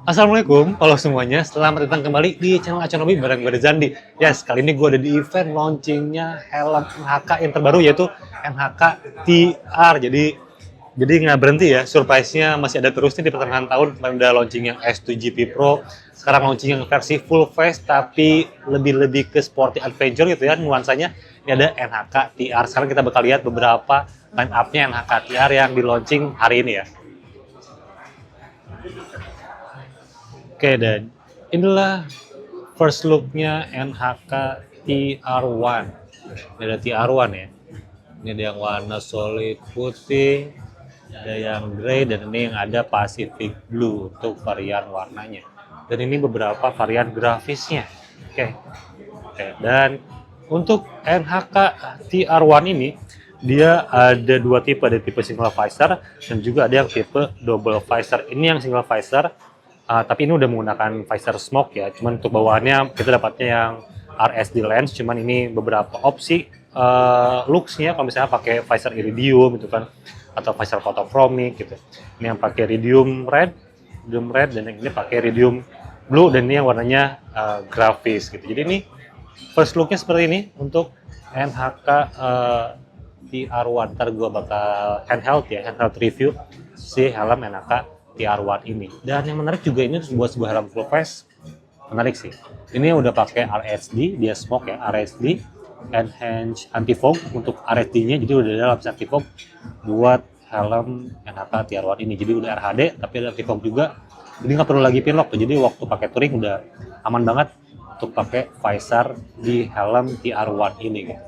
Assalamualaikum, halo semuanya. Selamat datang kembali di channel Aconomi bareng gue Zandi. Yes, kali ini gue ada di event launchingnya helm NHK yang terbaru yaitu NHK TR. Jadi nggak berhenti ya, surprise-nya masih ada terus nih di pertengahan tahun. Kemarin udah launching yang S2GP Pro, sekarang launching yang versi full face tapi lebih ke sporty adventure gitu ya nuansanya. Ini ada NHK TR. Sekarang kita bakal lihat beberapa line up-nya NHK TR yang di launching hari ini ya. Oke, dan inilah first look-nya NHK TR1. Ini ada TR1 ya. Ini ada yang warna solid putih, ada yang grey, dan ini yang ada Pacific Blue untuk varian warnanya. Dan ini beberapa varian grafisnya. Oke. Dan untuk NHK TR1 ini, dia ada dua tipe, ada tipe single visor dan juga ada yang tipe double visor. Ini yang single visor. Tapi ini udah menggunakan visor smoke ya, cuman untuk bawaannya kita dapatnya yang RSD lens, cuman ini beberapa opsi looks-nya kalau misalnya pakai visor iridium gitu kan, atau visor photochromic gitu. Ini yang pakai iridium red, dan yang ini pakai iridium blue, dan ini yang warnanya grafis gitu. Jadi ini first look-nya seperti ini untuk NHK TR1. Ntar gue bakal handheld review si helm NHK TR1 ini. Dan yang menarik juga ini sebuah helm full face. Menarik sih. Ini udah pakai RSD, dia smoke ya, RSD Enhanced Anti-Fog untuk RSD-nya, jadi udah ada lapis anti-fog buat helm NHK TR1 ini. Jadi udah RHD tapi ada anti-fog juga. Jadi nggak perlu lagi pinlock tuh. Jadi waktu pakai touring udah aman banget untuk pakai visor di helm TR1 ini gitu.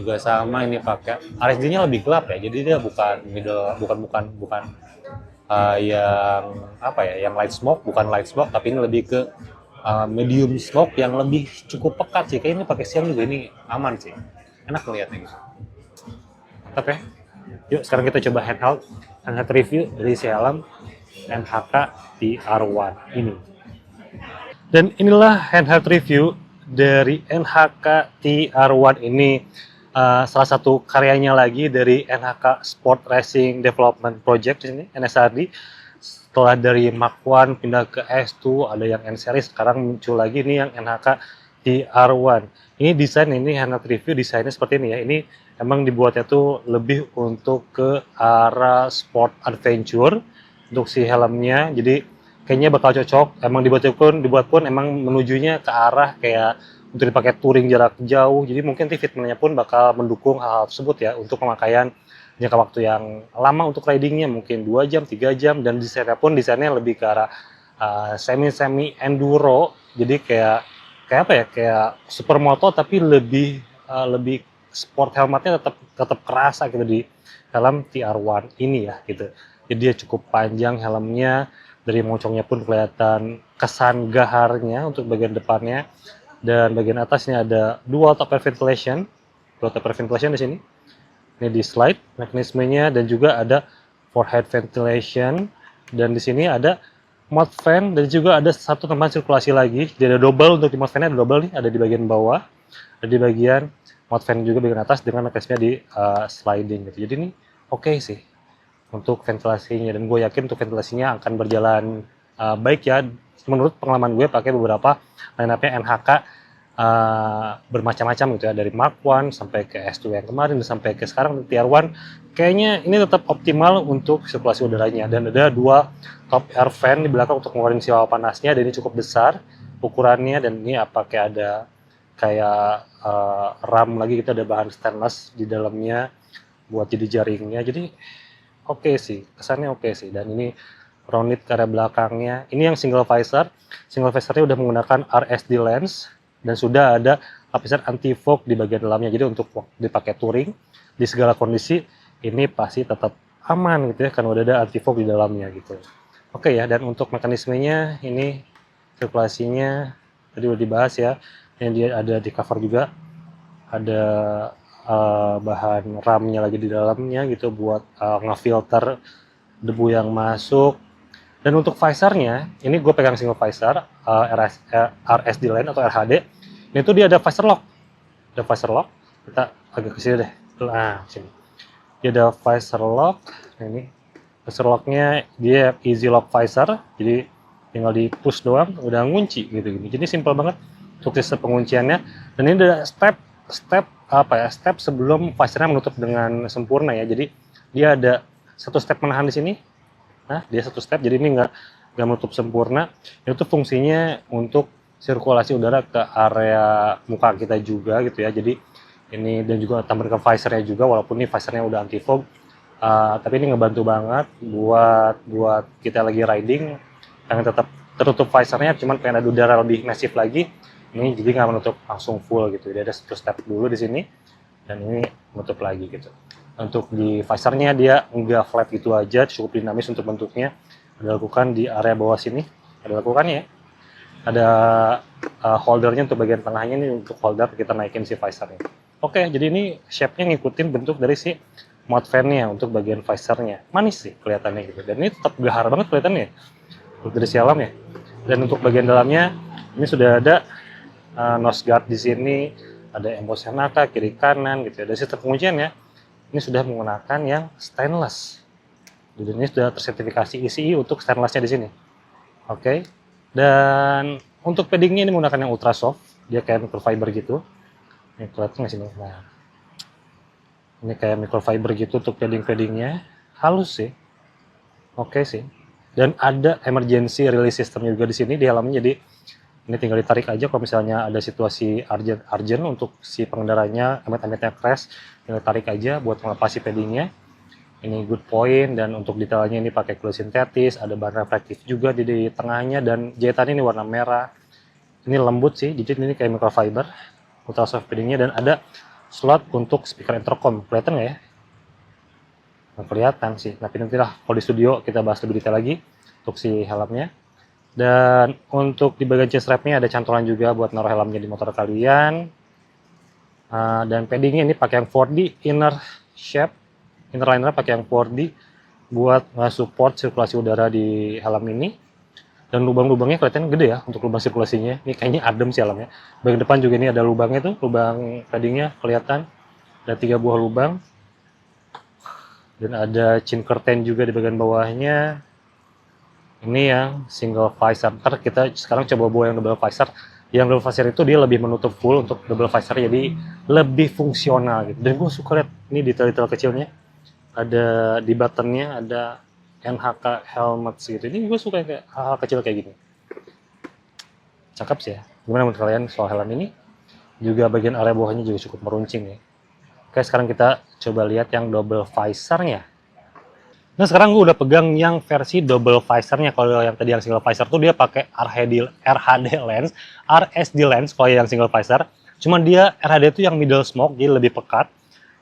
Juga sama ini pakai RSD-nya lebih gelap ya. Jadi dia bukan yang apa ya, yang light smoke, bukan light smoke, tapi ini lebih ke medium smoke yang lebih cukup pekat sih. Kayaknya ini pakai siang juga ini aman sih, enak ngeliatnya gitu. Mantap ya. Yuk sekarang kita coba handheld review dari si helm NHK TR1 ini. Dan inilah handheld review dari NHK TR1 ini. Salah satu karyanya lagi dari NHK Sport Racing Development Project di sini, NSRD. Setelah dari Mark 1 pindah ke S2, ada yang N series, sekarang muncul lagi ini yang NHK TR1. Ini desain, ini handheld review desainnya seperti ini ya. Ini emang dibuatnya tuh lebih untuk ke arah sport adventure untuk si helmnya. Jadi kayaknya bakal cocok. Emang dibuat pun emang menujunya ke arah kayak untuk dipakai touring jarak jauh. Jadi mungkin fitmentnya pun bakal mendukung hal tersebut ya, untuk pemakaian jangka waktu yang lama untuk ridingnya, mungkin 2 jam, 3 jam, dan desainnya lebih ke arah semi enduro. Jadi kayak apa ya, kayak supermoto tapi lebih sport, helmetnya tetap kerasa gitu di helm TR1 ini ya gitu. Jadi dia cukup panjang helmnya, dari moncongnya pun kelihatan kesan gaharnya untuk bagian depannya. Dan bagian atasnya ada dual top air ventilation di sini. Ini di slide mekanismenya, dan juga ada forehead ventilation, dan di sini ada mount fan, dan juga ada satu tempat sirkulasi lagi. Jadi ada double, untuk di mount fan-nya ada double nih, ada di bagian bawah, ada di bagian mount fan juga bagian atas, dengan mekanismenya di sliding gitu. Jadi ini oke sih untuk ventilasinya, dan gue yakin untuk ventilasinya akan berjalan baik ya. Menurut pengalaman gue pakai beberapa line-up-nya NHK bermacam-macam gitu ya, dari Mark 1 sampai ke S2 yang kemarin dan sampai ke sekarang TR1, kayaknya ini tetap optimal untuk sirkulasi udaranya. Dan ada dua top air fan di belakang untuk mengeluarkan siwa panasnya, dan ini cukup besar ukurannya, dan ini kayak ada kayak ram lagi, kita ada bahan stainless di dalamnya buat jadi jaringnya. Jadi oke sih, kesannya oke sih. Dan ini rounded ke arah belakangnya. Ini yang single visornya udah menggunakan RSD lens, dan sudah ada lapisan anti fog di bagian dalamnya. Jadi untuk dipakai touring di segala kondisi ini pasti tetap aman gitu ya, karena udah ada anti fog di dalamnya gitu. Oke ya, dan untuk mekanismenya ini sirkulasinya tadi udah dibahas ya. Yang dia ada di cover juga, ada bahan ramnya lagi di dalamnya gitu buat ngefilter debu yang masuk. Dan untuk visornya, ini gue pegang single visor RSD line atau RHD. Ini tuh dia ada visor lock. Ada visor lock. Kita agak ke sini deh. Nah, sini. Dia ada visor lock. Nah, ini visor locknya dia easy lock visor. Jadi tinggal di push doang udah ngunci gitu. Jadi simpel banget untuk sistem pengunciannya. Dan ini ada step sebelum visornya menutup dengan sempurna ya. Jadi dia ada satu step menahan di sini. Nah, dia satu step, jadi ini nggak menutup sempurna. Itu fungsinya untuk sirkulasi udara ke area muka kita juga gitu ya. Jadi ini, dan juga tambah ke visornya juga, walaupun ini visornya udah anti fog, tapi ini ngebantu banget buat kita lagi riding yang tetap tertutup visornya, cuman pengen ada udara lebih masif lagi. Ini jadi nggak menutup langsung full gitu. Jadi ada satu step dulu di sini, dan ini menutup lagi gitu. Untuk di visornya dia nggak flat gitu aja, cukup dinamis untuk bentuknya. Ada lakukan di area bawah sini, ada lakukannya ya. Ada holdernya untuk bagian tengahnya, ini untuk holder kita naikin si visornya. Oke, jadi ini shape-nya ngikutin bentuk dari si mount fan-nya untuk bagian visornya. Manis sih kelihatannya gitu. Dan ini tetap gahar banget kelihatannya dari si helm ya. Dan untuk bagian dalamnya ini sudah ada nose guard di sini, ada embos Hannaka kiri kanan gitu ya. Dari sistem pengunciannya ini sudah menggunakan yang stainless. Jadi ini sudah tersertifikasi ECE untuk stainlessnya di sini. Oke. Dan untuk paddingnya ini menggunakan yang ultra soft, dia kayak microfiber gitu. Ini kelihatan nggak sih? Nah, ini kayak microfiber gitu untuk paddingnya, halus sih. Oke sih. Dan ada emergency release system juga di sini di helmnya, jadi ini tinggal ditarik aja kalau misalnya ada situasi urgent untuk si pengendaranya amit-amitnya crash, tinggal tarik aja buat melepasi paddingnya. Ini good point, dan untuk detailnya ini pakai kulit sintetis, ada bahan reflektif juga di tengahnya, dan jahitan ini warna merah. Ini lembut sih, jadi ini kayak microfiber, ultra soft paddingnya, dan ada slot untuk speaker intercom. Kelihatan nggak ya? Nggak kelihatan sih, tapi nantilah kalau di studio kita bahas lebih detail lagi untuk si helmnya. Dan untuk di bagian chin strapnya ada cantolan juga buat naruh helmnya di motor kalian. Dan paddingnya ini pakai yang 4D inner shape, inner liner pakai yang 4D buat support sirkulasi udara di helm ini. Dan lubang-lubangnya kelihatan gede ya untuk lubang sirkulasinya. Ini kayaknya adem sih helmnya. Bagian depan juga ini ada lubangnya tuh, lubang paddingnya kelihatan. Ada 3 buah lubang. Dan ada chin curtain juga di bagian bawahnya. Ini yang single visor. Ntar kita sekarang coba bawa yang double visor. Yang double visor itu dia lebih menutup full untuk double visor, jadi lebih fungsional gitu. Dan gue suka lihat ini detail-detail kecilnya. Ada di buttonnya ada NHK helmet gitu. Ini gue suka kayak hal-hal kecil kayak gini. Cakep sih ya. Gimana menurut kalian soal helm ini? Juga bagian area bawahnya juga cukup meruncing ya. Oke, sekarang kita coba lihat yang double visornya. Nah, sekarang gue udah pegang yang versi double visornya. Kalau yang tadi yang single visor tuh dia pakai RHD lens, RSD lens kalau yang single visor. Cuman dia RHD itu yang middle smoke, jadi lebih pekat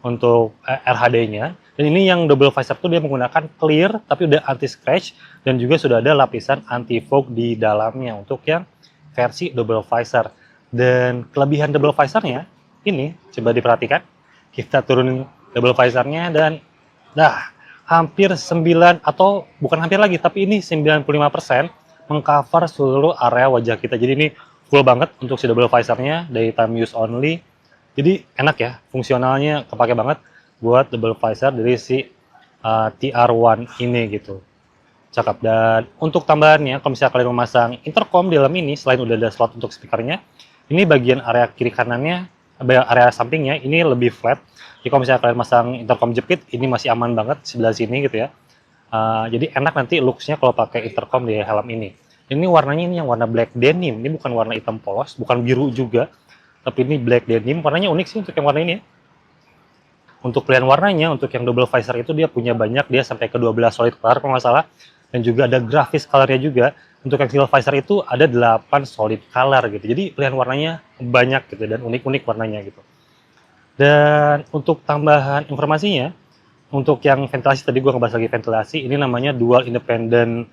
untuk RHD-nya. Dan ini yang double visor tuh dia menggunakan clear tapi udah anti scratch, dan juga sudah ada lapisan anti fog di dalamnya untuk yang versi double visor. Dan kelebihan double visornya ini coba diperhatikan. Kita turunin double visornya dan hampir 9, atau bukan hampir lagi, tapi ini 95% mengcover seluruh area wajah kita. Jadi ini full banget untuk si double visornya, daytime use only. Jadi enak ya, fungsionalnya kepake banget buat double visor dari si TR1 ini gitu. Cakep. Dan untuk tambahannya, kalau misalnya kalian memasang intercom di dalam ini, selain udah ada slot untuk speakernya, ini bagian area kiri kanannya, area sampingnya ini lebih flat. Jadi kalau misalnya kalian masang intercom jepit, ini masih aman banget sebelah sini gitu ya. Jadi enak nanti looks-nya kalau pakai intercom di helm ini. Ini warnanya ini yang warna black denim, ini bukan warna hitam polos, bukan biru juga, tapi ini black denim. Warnanya unik sih untuk yang warna ini ya. Untuk pilihan warnanya, untuk yang double visor itu dia punya banyak, dia sampai ke 12 solid color kalau nggak salah. Dan juga ada grafis colornya juga. Untuk yang single visor itu ada 8 solid color gitu. Jadi pilihan warnanya banyak gitu dan unik-unik warnanya gitu. Dan untuk tambahan informasinya, untuk yang ventilasi tadi gue ngebahas lagi ventilasi, ini namanya dual independent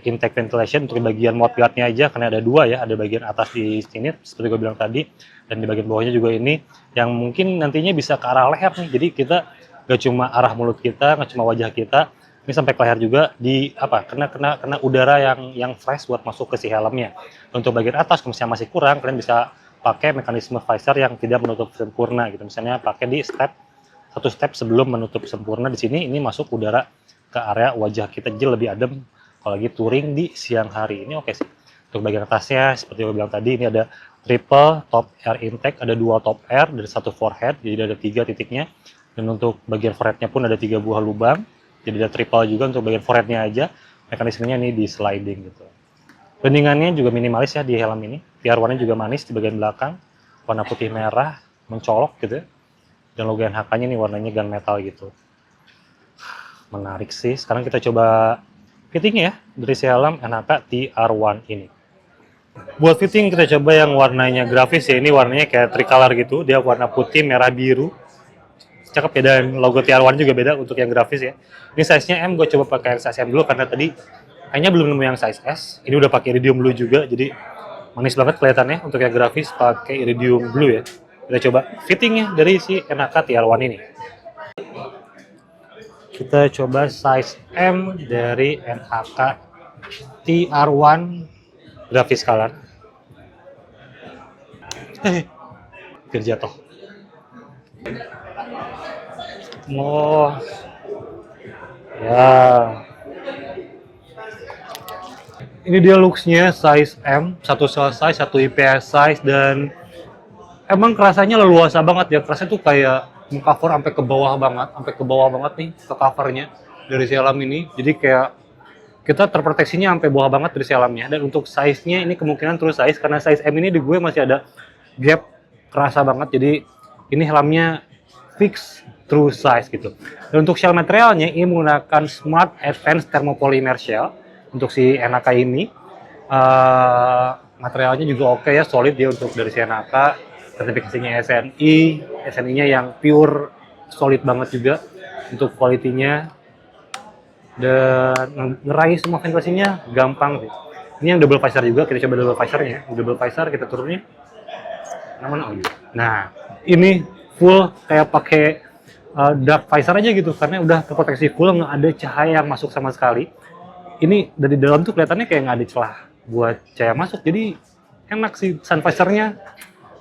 intake ventilation untuk di bagian mouthguardnya aja, karena ada 2 ya, ada bagian atas di sini seperti gue bilang tadi, dan di bagian bawahnya juga ini yang mungkin nantinya bisa ke arah leher nih. Jadi kita gak cuma arah mulut kita, gak cuma wajah kita, ini sampai ke leher juga di kena udara yang fresh buat masuk ke si helmnya. Untuk bagian atas kalau misalnya masih kurang, kalian bisa pakai mekanisme visor yang tidak menutup sempurna gitu. Misalnya pakai di satu step sebelum menutup sempurna di sini, ini masuk udara ke area wajah kita, jadi lebih adem kalau lagi touring di siang hari. Ini oke sih. Untuk bagian atasnya seperti yang gue bilang tadi, ini ada triple top air intake, ada 2 top air dan 1 forehead, jadi ada 3 titiknya. Dan untuk bagian foreheadnya pun ada 3 buah lubang, jadi ada triple juga untuk bagian foreheadnya aja. Mekanismenya ini di sliding gitu. Bendingannya juga minimalis ya di helm ini. PR1-nya juga manis di bagian belakang, warna putih merah, mencolok gitu ya. Dan logo NHK-nya nih warnanya gunmetal gitu. Menarik sih. Sekarang kita coba fittingnya ya dari si helm NHK TR1 ini. Buat fitting kita coba yang warnanya grafis ya. Ini warnanya kayak tricolor gitu. Dia warna putih, merah, biru. Cakep ya, dan logo TR1 juga beda untuk yang grafis ya. Ini size-nya M, gue coba pakai yang size M dulu karena tadi kayaknya belum nemu yang size S. Ini udah pakai iridium blue juga, jadi manis banget kelihatannya untuk yang grafis pakai iridium blue ya. Kita coba fittingnya dari si NHK TR1 ini. Kita coba size M dari NHK TR1 grafis color. Hampir jatuh. Oh, ya. Ini dia looks-nya size M, satu cell size, satu IPS size, dan emang kerasanya leluasa banget ya. Kerasanya tuh kayak mengcover sampai ke bawah banget nih ke covernya dari si helm ini. Jadi kayak kita terproteksinya sampai bawah banget dari si helmnya. Dan untuk size-nya ini kemungkinan true size karena size M ini di gue masih ada gap kerasa banget. Jadi ini helmnya fix true size gitu. Dan untuk shell materialnya ini menggunakan Smart Advanced Thermopolymer Shell untuk si NHK ini. Materialnya juga oke ya, solid dia untuk dari si NHK. Sertifikasinya SNI-nya yang pure, solid banget juga untuk kualitinya, dan ngeraih semua ventilasinya gampang sih. Ini yang double visor juga, kita coba double visornya. Double visor kita turunin. Nah, ini full kayak pakai dark visor aja gitu, karena udah terproteksi full, nggak ada cahaya yang masuk sama sekali. Ini dari dalam tuh kelihatannya kayak nggak ada celah buat cahaya masuk, jadi enak sih sun visornya.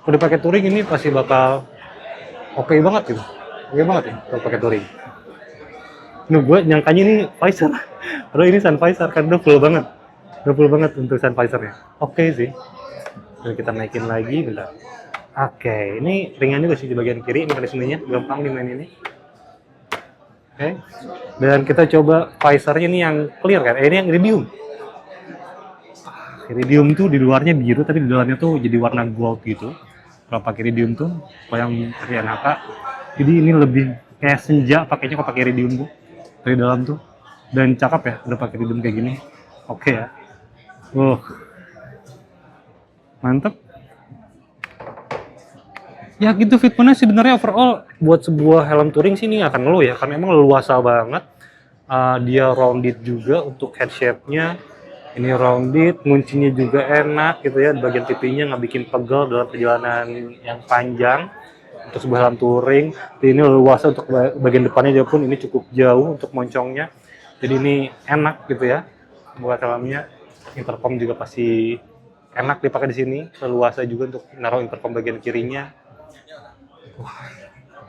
Udah pakai touring ini pasti bakal oke banget gitu. Oke banget ya kalau pakai touring. Nah, gue nyangkanya ini visor. Padahal ini sun visor kan udah full banget. Udah full banget untuk sun visornya. Oke sih. Dan kita naikin lagi bentar. Oke, ini ringan juga sih di bagian kiri mekanismenya, gampang dimain ini. Oke. Dan kita coba visornya ini yang clear kan. Ini yang iridium. Iridium tuh di luarnya biru tapi di dalamnya tuh jadi warna gold gitu. Kalau pakai iridium tuh, kalau yang dari NHK, jadi ini lebih kayak senja pakainya kalau pakai iridium tuh dari dalam tuh. Dan cakep ya, udah pakai iridium kayak gini. Oke ya. Mantep. Ya gitu fitmentnya sebenarnya overall buat sebuah helm touring sih ini akan ngeluh ya, karena emang leluasa banget. Dia rounded juga untuk head shape-nya. Ini rounded, nguncinya juga enak gitu ya, di bagian tipinya nggak bikin pegel dalam perjalanan yang panjang untuk sebuah helm touring. Ini leluasa untuk bagian depannya juga pun ini cukup jauh untuk moncongnya, jadi ini enak gitu ya buat helmnya. Intercom juga pasti enak dipakai di sini, leluasa juga untuk naruh intercom bagian kirinya.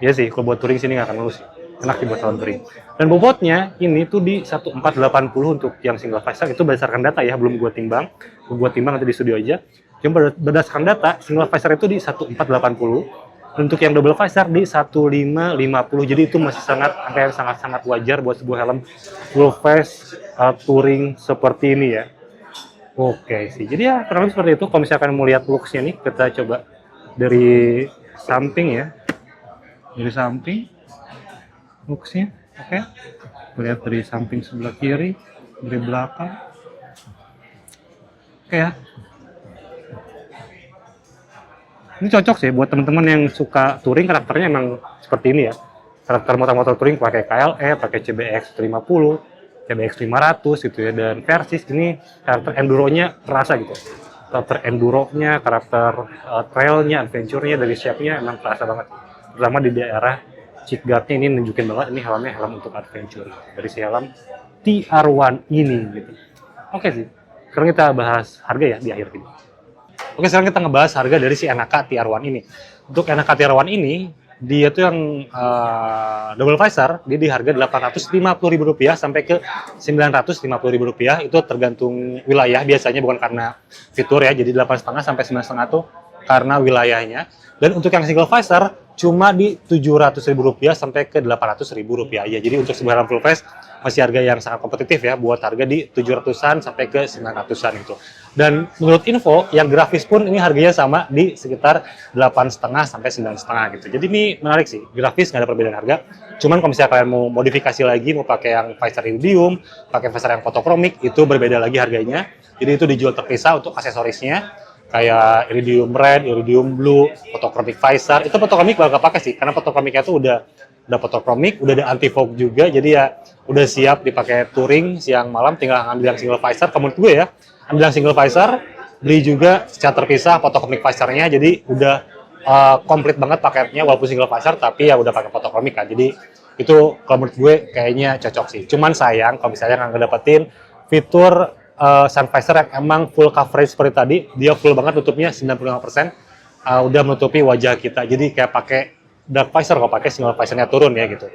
Iya sih, kalau buat touring sini nggak akan lulus sih. Enak dibuat helm touring. Dan bobotnya ini tuh di 1480 untuk yang single visor, itu berdasarkan data ya, belum gue timbang. Gue timbang nanti di studio aja. Cuma berdasarkan data, single visor itu di 1480. Untuk yang double visor di 1550. Jadi itu masih sangat wajar buat sebuah helm full face touring seperti ini ya. Oke sih. Jadi ya kurang lebih seperti itu. Kalau misalkan mau lihat looks-nya nih, kita coba dari samping ya. Dari samping looks-nya, oke. Lihat dari samping sebelah kiri, dari belakang. Oke ya. Ini cocok sih buat teman-teman yang suka touring, karakternya emang seperti ini ya. Karakter motor-motor touring pakai KLE, pakai CBX 150, CBX 500 gitu ya. Dan Versys ini karakter enduro-nya terasa gitu. Karakter enduro-nya, karakter trail-nya, adventure-nya, dari shape-nya emang terasa banget. Terutama di daerah cheek guard-nya ini nunjukin banget ini helmnya helm untuk adventure. Dari si helm TR1 ini gitu. Oke sih. Sekarang kita bahas harga ya di akhir video. Oke, sekarang kita ngebahas harga dari si NHK TR1 ini. Untuk NHK TR1 ini Dia tuh yang double visor, dia di harga Rp850.000 sampai ke Rp950.000. Itu tergantung wilayah biasanya, bukan karena fitur ya. Jadi 8,5 sampai 9,5 tuh karena wilayahnya. Dan untuk yang single visor cuma di Rp700.000 sampai ke Rp800.000 ya. Jadi untuk sebaran full face masih harga yang sangat kompetitif ya, buat harga di 700-an sampai ke 900-an gitu. Dan menurut info, yang grafis pun ini harganya sama di sekitar 8,5 sampai 9,5 gitu. Jadi ini menarik sih, grafis nggak ada perbedaan harga. Cuman kalau misalnya kalian mau modifikasi lagi, mau pakai yang visor iridium, pakai visor yang fotokromik, itu berbeda lagi harganya. Jadi itu dijual terpisah untuk aksesorisnya, kayak iridium red, iridium blue, fotokromik visor. Itu fotokromik bakal pakai sih, karena fotokromiknya itu udah fotokromik, udah ada anti fog juga, jadi ya udah siap dipakai touring siang malam. Tinggal ngambil yang single visor, menurut gue ya, ambil yang single visor, beli juga secara terpisah fotokromik visornya, jadi udah komplit banget paketnya walaupun single visor, tapi ya udah pakai fotokromik kan. Jadi itu kalau menurut gue kayaknya cocok sih. Cuman sayang kalau misalnya nggak ngedapetin fitur sun visor yang emang full coverage seperti tadi, dia full banget nutupnya 95%, udah menutupi wajah kita. Jadi kayak pakai dark visor kalau pakai single visornya turun ya gitu.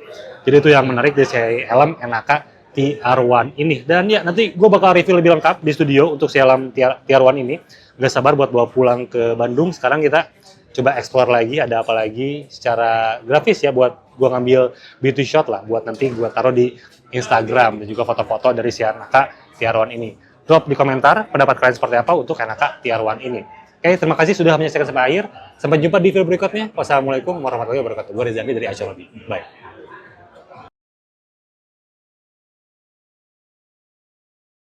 Jadi itu yang menarik dari si helm NAKA TR1 ini. Dan ya nanti gue bakal review lebih lengkap di studio untuk si helm TR1 ini. Gak sabar buat bawa pulang ke Bandung. Sekarang kita coba explore lagi ada apa lagi secara grafis ya, buat gue ngambil beauty shot lah buat nanti gue taruh di Instagram, dan juga foto-foto dari si NAKA TR1 ini. Drop di komentar pendapat kalian seperti apa untuk NAKA TR1 ini. Oke, terima kasih sudah menyaksikan sampai akhir. Sampai jumpa di video berikutnya. Wassalamualaikum warahmatullahi wabarakatuh. Gue Rizandi dari Asyolobi. Bye.